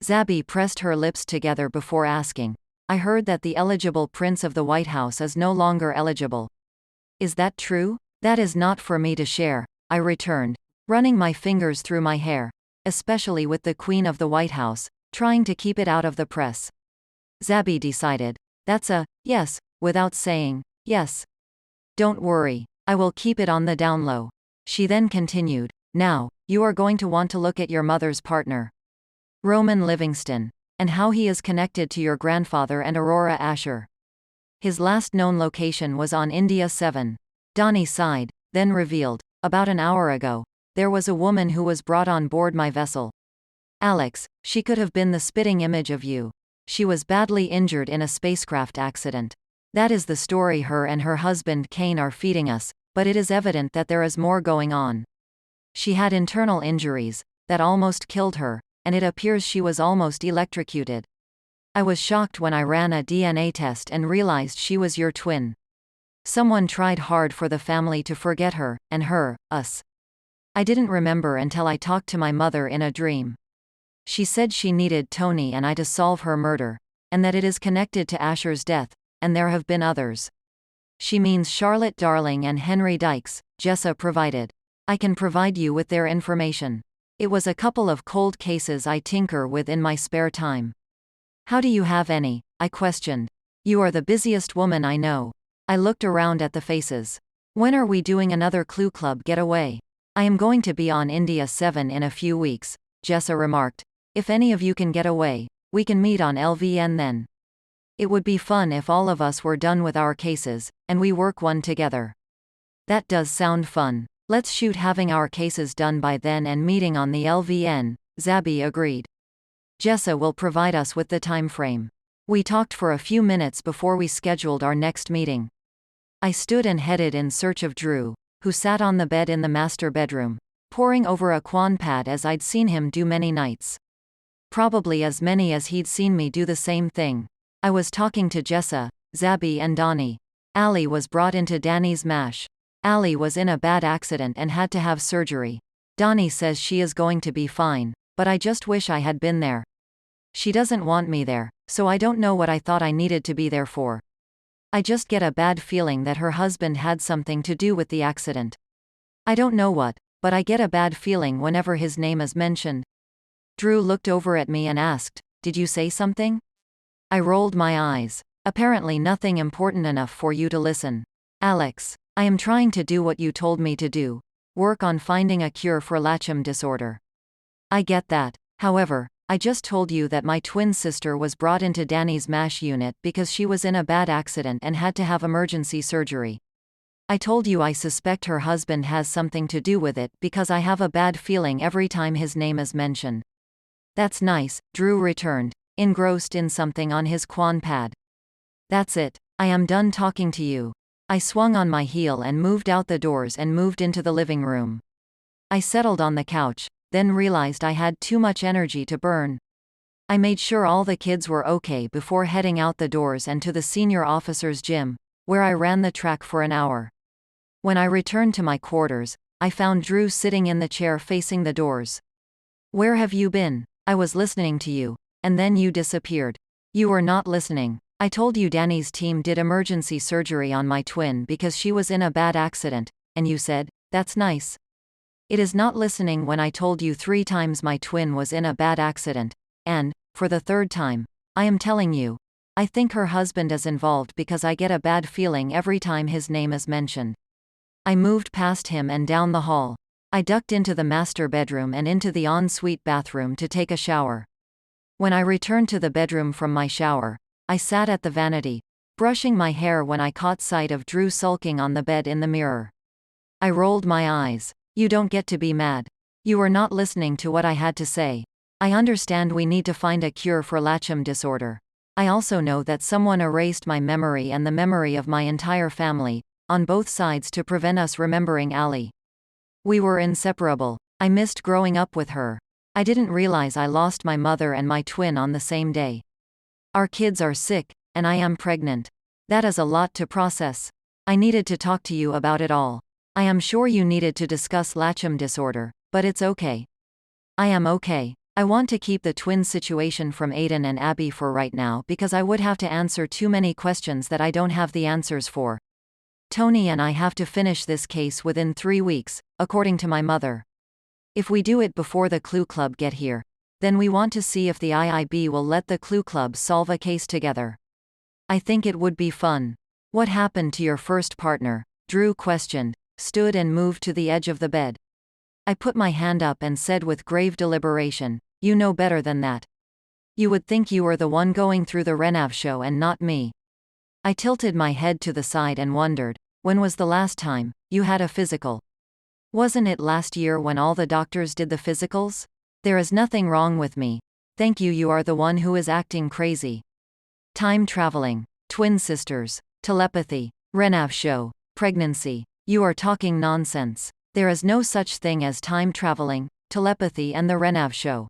Zabby pressed her lips together before asking, I heard that the eligible prince of the White House is no longer eligible. Is that true? That is not for me to share, I returned, running my fingers through my hair, especially with the Queen of the White House, trying to keep it out of the press. Zabby decided. That's a yes, without saying yes. Don't worry, I will keep it on the down low. She then continued, now, you are going to want to look at your mother's partner, Roman Livingston, and how he is connected to your grandfather and Aurora Asher. His last known location was on India 7. Dani sighed, then revealed, about an hour ago, there was a woman who was brought on board my vessel. Alex, she could have been the spitting image of you. She was badly injured in a spacecraft accident. That is the story her and her husband Kane are feeding us, but it is evident that there is more going on. She had internal injuries that almost killed her, and it appears she was almost electrocuted. I was shocked when I ran a DNA test and realized she was your twin. Someone tried hard for the family to forget her, and us. I didn't remember until I talked to my mother in a dream. She said she needed Tony and I to solve her murder, and that it is connected to Asher's death, and there have been others. She means Charlotte Darling and Henry Dikes, Jessa provided. I can provide you with their information. It was a couple of cold cases I tinker with in my spare time. How do you have any? I questioned. You are the busiest woman I know. I looked around at the faces. When are we doing another Clue Club getaway? I am going to be on India 7 in a few weeks, Jessa remarked. If any of you can get away, we can meet on LVN then. It would be fun if all of us were done with our cases, and we work one together. That does sound fun. Let's shoot having our cases done by then and meeting on the LVN, Zabby agreed. Jessa will provide us with the time frame. We talked for a few minutes before we scheduled our next meeting. I stood and headed in search of Drew, who sat on the bed in the master bedroom, poring over a quan pad as I'd seen him do many nights. Probably as many as he'd seen me do the same thing. I was talking to Jessa, Zabby and Dani. Allie was brought into Dani's MASH. Allie was in a bad accident and had to have surgery. Dani says she is going to be fine, but I just wish I had been there. She doesn't want me there, so I don't know what I thought I needed to be there for. I just get a bad feeling that her husband had something to do with the accident. I don't know what, but I get a bad feeling whenever his name is mentioned. Drew looked over at me and asked, "Did you say something?" I rolled my eyes. Apparently nothing important enough for you to listen. Alex, I am trying to do what you told me to do. Work on finding a cure for latchum disorder. I get that. However, I just told you that my twin sister was brought into Dani's MASH unit because she was in a bad accident and had to have emergency surgery. I told you I suspect her husband has something to do with it because I have a bad feeling every time his name is mentioned. That's nice, Drew returned, engrossed in something on his quan pad. That's it. I am done talking to you. I swung on my heel and moved out the doors and moved into the living room. I settled on the couch, then realized I had too much energy to burn. I made sure all the kids were okay before heading out the doors and to the senior officer's gym, where I ran the track for an hour. When I returned to my quarters, I found Drew sitting in the chair facing the doors. Where have you been? I was listening to you, and then you disappeared. You were not listening. I told you Dani's team did emergency surgery on my twin because she was in a bad accident, and you said, "That's nice." It is not listening when I told you 3 times my twin was in a bad accident, and, for the 3rd time, I am telling you, I think her husband is involved because I get a bad feeling every time his name is mentioned. I moved past him and down the hall. I ducked into the master bedroom and into the ensuite bathroom to take a shower. When I returned to the bedroom from my shower, I sat at the vanity, brushing my hair when I caught sight of Drew sulking on the bed in the mirror. I rolled my eyes. You don't get to be mad. You were not listening to what I had to say. I understand we need to find a cure for latchum disorder. I also know that someone erased my memory and the memory of my entire family, on both sides to prevent us remembering Allie. We were inseparable. I missed growing up with her. I didn't realize I lost my mother and my twin on the same day. Our kids are sick, and I am pregnant. That is a lot to process. I needed to talk to you about it all. I am sure you needed to discuss latchum disorder, but it's okay. I am okay. I want to keep the twin situation from Aiden and Abby for right now because I would have to answer too many questions that I don't have the answers for. Tony and I have to finish this case within 3 weeks, according to my mother. If we do it before the Clue Club get here, then we want to see if the IIB will let the Clue Club solve a case together. I think it would be fun. What happened to your first partner? Drew questioned, stood and moved to the edge of the bed. I put my hand up and said with grave deliberation, "You know better than that. You would think you were the one going through the Renav show and not me." I tilted my head to the side and wondered, when was the last time you had a physical? Wasn't it last year when all the doctors did the physicals? There is nothing wrong with me. Thank you. You are the one who is acting crazy. Time traveling, twin sisters, telepathy, Renav show, pregnancy. You are talking nonsense. There is no such thing as time traveling, telepathy and the Renav show.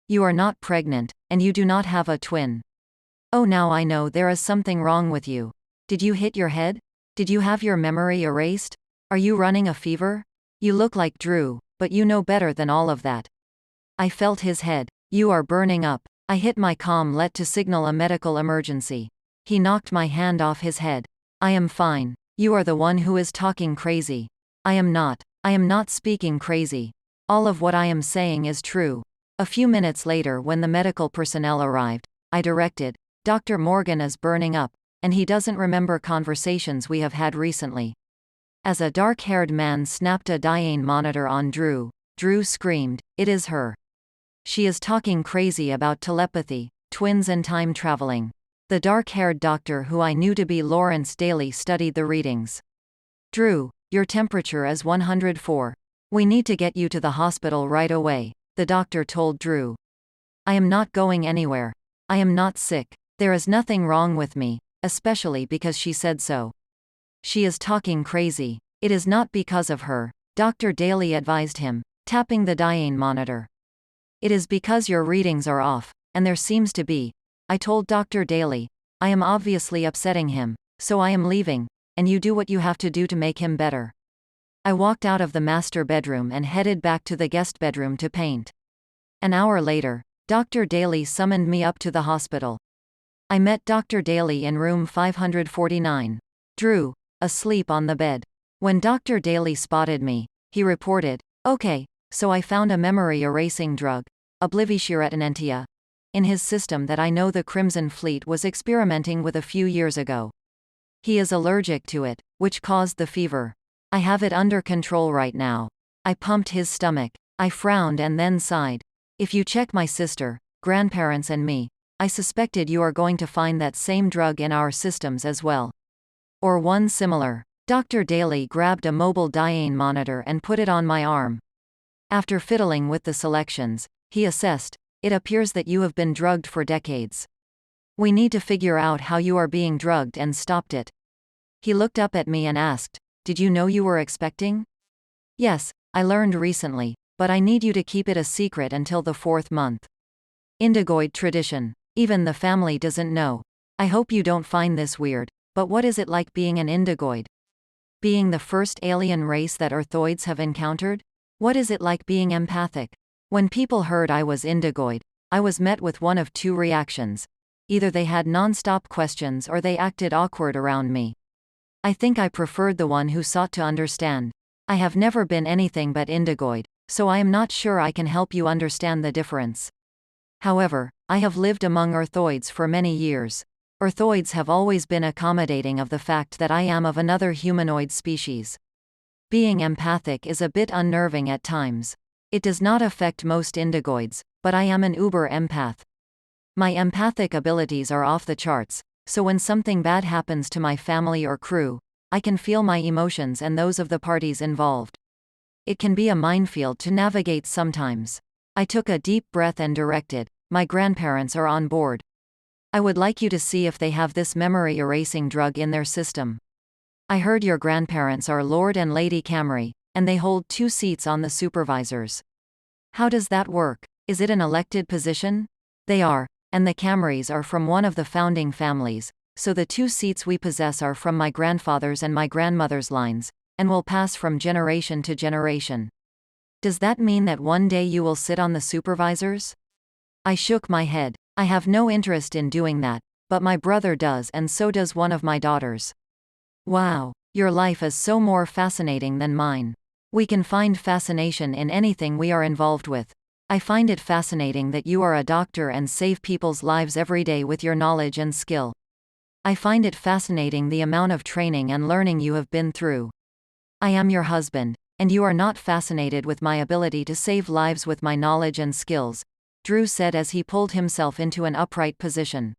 You are not pregnant, and you do not have a twin. Oh, now I know there is something wrong with you. Did you hit your head? Did you have your memory erased? Are you running a fever? You look like Drew, but you know better than all of that. I felt his head. You are burning up. I hit my comm to signal a medical emergency. He knocked my hand off his head. I am fine. You are the one who is talking crazy. I am not. I am not speaking crazy. All of what I am saying is true. A few minutes later, when the medical personnel arrived, I directed, "Dr. Morgan is burning up, and he doesn't remember conversations we have had recently." As a dark-haired man snapped a dyane monitor on Drew, Drew screamed, "It is her. She is talking crazy about telepathy, twins and time traveling." The dark-haired doctor who I knew to be Lawrence Daly studied the readings. "Drew, your temperature is 104. We need to get you to the hospital right away," the doctor told Drew. "I am not going anywhere. I am not sick. There is nothing wrong with me, especially because she said so. She is talking crazy. It is not because of her," Dr. Daly advised him, tapping the dyane monitor. "It is because your readings are off, and there seems to be," I told Dr. Daly. "I am obviously upsetting him, so I am leaving, and you do what you have to do to make him better." I walked out of the master bedroom and headed back to the guest bedroom to paint. An hour later, Dr. Daly summoned me up to the hospital. I met Dr. Daly in room 549. Drew, asleep on the bed. When Dr. Daly spotted me, he reported, "Okay, so I found a memory-erasing drug, oblivitiretinentia, in his system that I know the Crimson Fleet was experimenting with a few years ago. He is allergic to it, which caused the fever. I have it under control right now." I pumped his stomach. I frowned and then sighed. "If you check my sister, grandparents and me, I suspected you are going to find that same drug in our systems as well. Or one similar." Dr. Daly grabbed a mobile dyane monitor and put it on my arm. After fiddling with the selections, he assessed, "It appears that you have been drugged for decades. We need to figure out how you are being drugged and stopped it." He looked up at me and asked, "Did you know you were expecting?" "Yes, I learned recently, but I need you to keep it a secret until the 4th month. Indigoid tradition. Even the family doesn't know. I hope you don't find this weird, but what is it like being an Indigoid? Being the first alien race that Earthoids have encountered? What is it like being empathic?" When people heard I was Indigoid, I was met with one of two reactions. Either they had non-stop questions or they acted awkward around me. I think I preferred the one who sought to understand. I have never been anything but Indigoid, so I am not sure I can help you understand the difference. However, I have lived among Earthoids for many years. Earthoids have always been accommodating of the fact that I am of another humanoid species. Being empathic is a bit unnerving at times. It does not affect most Indigoids, but I am an uber empath. My empathic abilities are off the charts, so when something bad happens to my family or crew, I can feel my emotions and those of the parties involved. It can be a minefield to navigate sometimes. I took a deep breath and directed, "My grandparents are on board. I would like you to see if they have this memory-erasing drug in their system. I heard your grandparents are Lord and Lady Camry, and they hold 2 seats on the supervisors. How does that work? Is it an elected position?" "They are, and the Camrys are from one of the founding families, so the 2 seats we possess are from my grandfather's and my grandmother's lines, and will pass from generation to generation." Does that mean that one day you will sit on the supervisors? I shook my head. I have no interest in doing that, but my brother does, and so does one of my daughters. Wow, your life is so more fascinating than mine. We can find fascination in anything we are involved with. I find it fascinating that you are a doctor and save people's lives every day with your knowledge and skill. I find it fascinating the amount of training and learning you have been through. I am your husband, and you are not fascinated with my ability to save lives with my knowledge and skills, Drew said as he pulled himself into an upright position.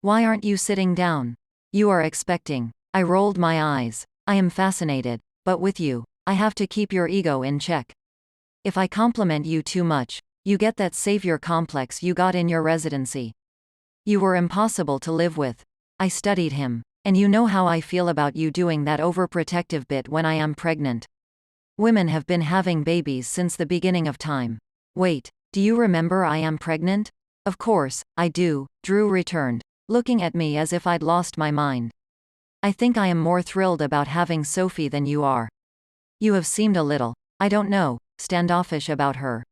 Why aren't you sitting down? You are expecting. I rolled my eyes. I am fascinated, but with you, I have to keep your ego in check. If I compliment you too much, you get that savior complex you got in your residency. You were impossible to live with. I studied him, and you know how I feel about you doing that overprotective bit when I am pregnant. Women have been having babies since the beginning of time. Wait, do you remember I am pregnant? Of course, I do, Drew returned, looking at me as if I'd lost my mind. I think I am more thrilled about having Sophie than you are. You have seemed a little, I don't know, standoffish about her.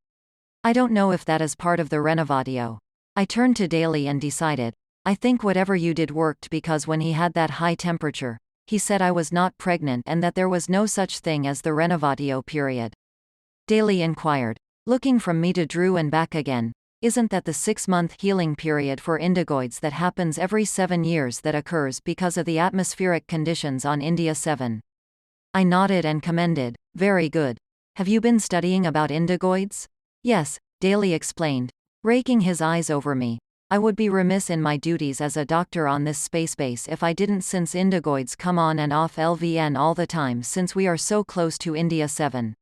I don't know if that is part of the renovatio. I turned to Daly and decided, I think whatever you did worked, because when he had that high temperature, he said I was not pregnant and that there was no such thing as the renovatio period. Daly inquired, looking from me to Drew and back again, isn't that the 6-month healing period for indigoids that happens every 7 years that occurs because of the atmospheric conditions on India 7? I nodded and commended, very good. Have you been studying about indigoids? Yes, Daly explained, raking his eyes over me. I would be remiss in my duties as a doctor on this space base if I didn't, since indigoids come on and off LVN all the time since we are so close to India 7.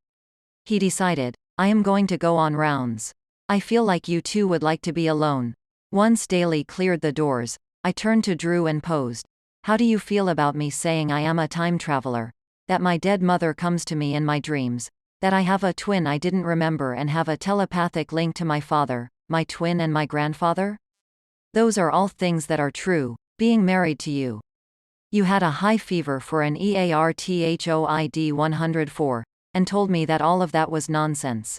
He decided, I am going to go on rounds. I feel like you two would like to be alone. Once Daly cleared the doors, I turned to Drew and posed. How do you feel about me saying I am a time traveler? That my dead mother comes to me in my dreams? That I have a twin I didn't remember and have a telepathic link to my father, my twin, and my grandfather? Those are all things that are true, being married to you. You had a high fever for an EARTHOID 104, and told me that all of that was nonsense.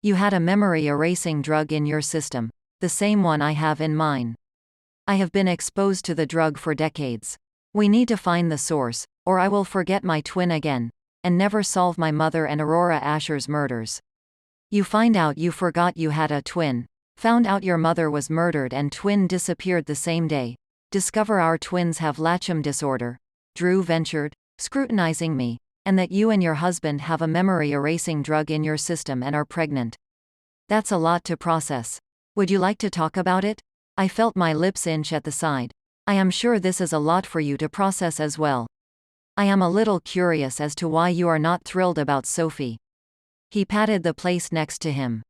You had a memory-erasing drug in your system, the same one I have in mine. I have been exposed to the drug for decades. We need to find the source, or I will forget my twin again, and never solve my mother and Aurora Asher's murders. You find out you forgot you had a twin, found out your mother was murdered and twin disappeared the same day, discover our twins have Latcham disorder, Drew ventured, scrutinizing me, and that you and your husband have a memory-erasing drug in your system and are pregnant. That's a lot to process. Would you like to talk about it? I felt my lips inch at the side. I am sure this is a lot for you to process as well. I am a little curious as to why you are not thrilled about Sophie. He patted the place next to him.